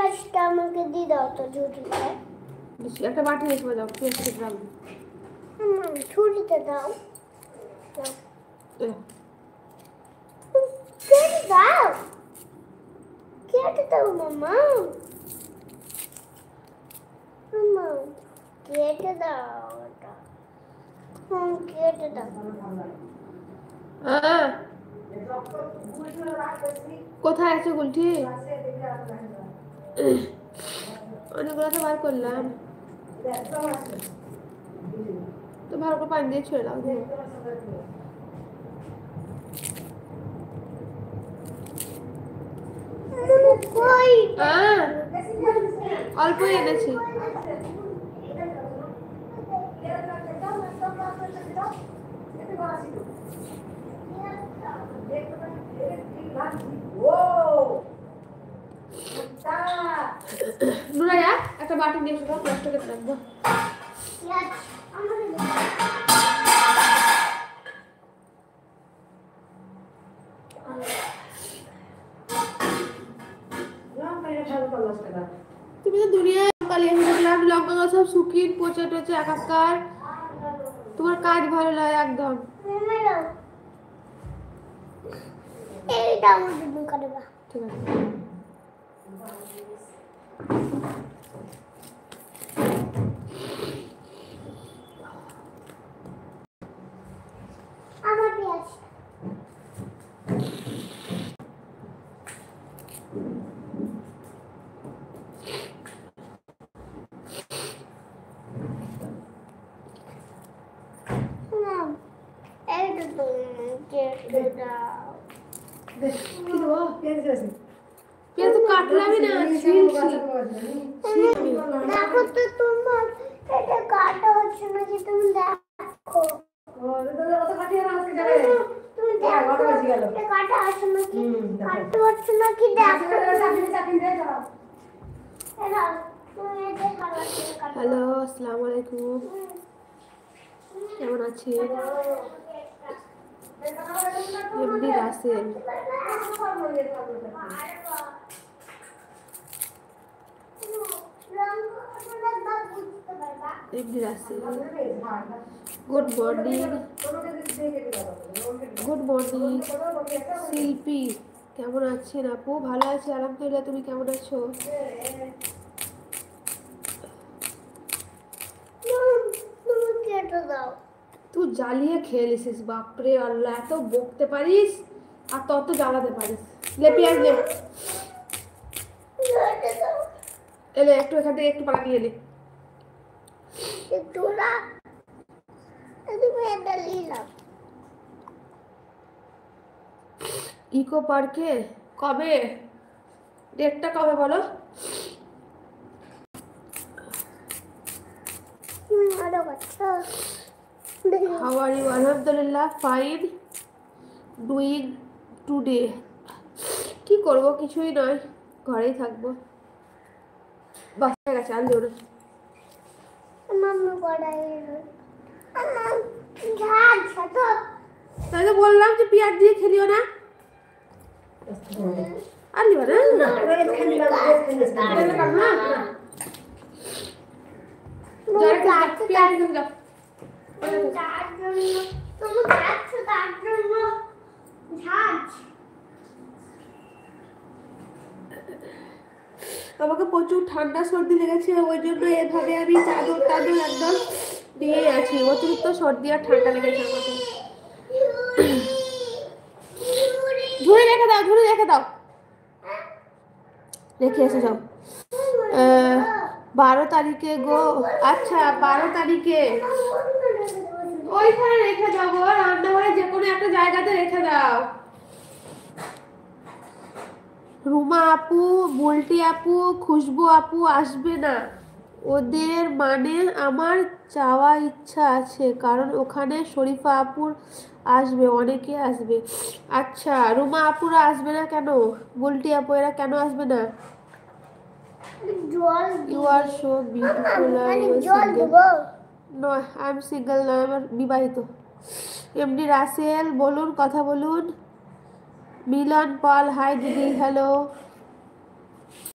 পেঁয়াজটা আমাকে দিয়ে দাও তো ঝুড়িতে। একটা বাটি রেখে দাও, পেঁয়াজ কেটে রাখবো। ঝুড়িতে দাও। কেটে দাও, কেটে দাও মামা। মামা কেটে দাও এটা। কেটে দাও। কোথায় আছে গুলটি? অনেকগুলো তো বার করলাম, তো ভালো করে পানি দিয়ে ছুঁয়ে দাও। অল্প এনেছি। নুরাইয়া একটা বাটি নিয়ে এসো, নষ্ট করে রাখবো। তুমি তো দুনিয়ায় পালিয়ে গেলাম, লঙ্কা গাছ সব শুকিয়ে পচে টচে একাকার। তোমার কাজ ভালো লাগে একদম। ঠিক আছে। আমার পেঁয়াজ পেঁয়াজ তো কাটলামই না, দেখো তো তোমার এটা কাটা হচ্ছে নাকি, তুমি দেখো। তুমি দেখো এটা কাটা হচ্ছে নাকি, কাটতে হচ্ছে নাকি দেখো। হ্যালো, আসসালামু আলাইকুম, কেমন আছেন? MD Rasel, MD Rasel, good morning. Good morning Shilpi, কেমন আছেন আপু? ভালো আছি আলহামদুলিল্লাহ, তুমি কেমন আছো? তুই জ্বালিয়ে খেয়ে নিছিস, বাপরে আল্লাহ, এত বকতে পারিস আর তত জ্বালাতে পারিস। লে পেঁয়াজ লে, এলে একটু এখান থেকে একটু পালা নিয়ে নে। ইকো পার্কে কবে? ডেটটা কবে বলো? How are you? আলহামদুলিল্লাহ ফাইন, ডুইং টুডে। কি করব, কিছুই নয়, ঘরেই থাকবো। বাচ্চা গেছে আর লিও না। তাই তো বললাম যে পেঁয়াজ দিয়ে খেলিও না, আর লিও না। আমাকে প্রচুর ঠান্ডা সর্দি লেগেছে, ওই জন্য এভাবে আমি চাদর টাদর একদম নিয়ে আছি। অতিরিক্ত সর্দি আর ঠান্ডা লেগেছে আমাকে। ঝুড়ি রেখে দাও, ঝুড়ি রেখে দাও, রেখে এসে যাও। 12 তারিখে গো। আচ্ছা 12 তারিখে ওইখানে রেখে দাও গো, রান্নাঘরে যে কোনো একটা জায়গাতে রেখে দাও। রুমা আপু, বুলটি আপু, খুশবু আপু আসবে না, ওদের মানে আমার যাওয়া ইচ্ছা আছে, কারণ ওখানে শরীফা আপুর আসবে, অনেকে আসবে। আচ্ছা রুমা আপুরা আসবে না কেন? বুলটি আপু এরা কেন আসবে না? You are so beautiful. No, I am single. No, I'm বিবাহিত। এমডি রাসেল বলুন, কথা বলুন। মিলন পল, হাই দিদি, হ্যালো।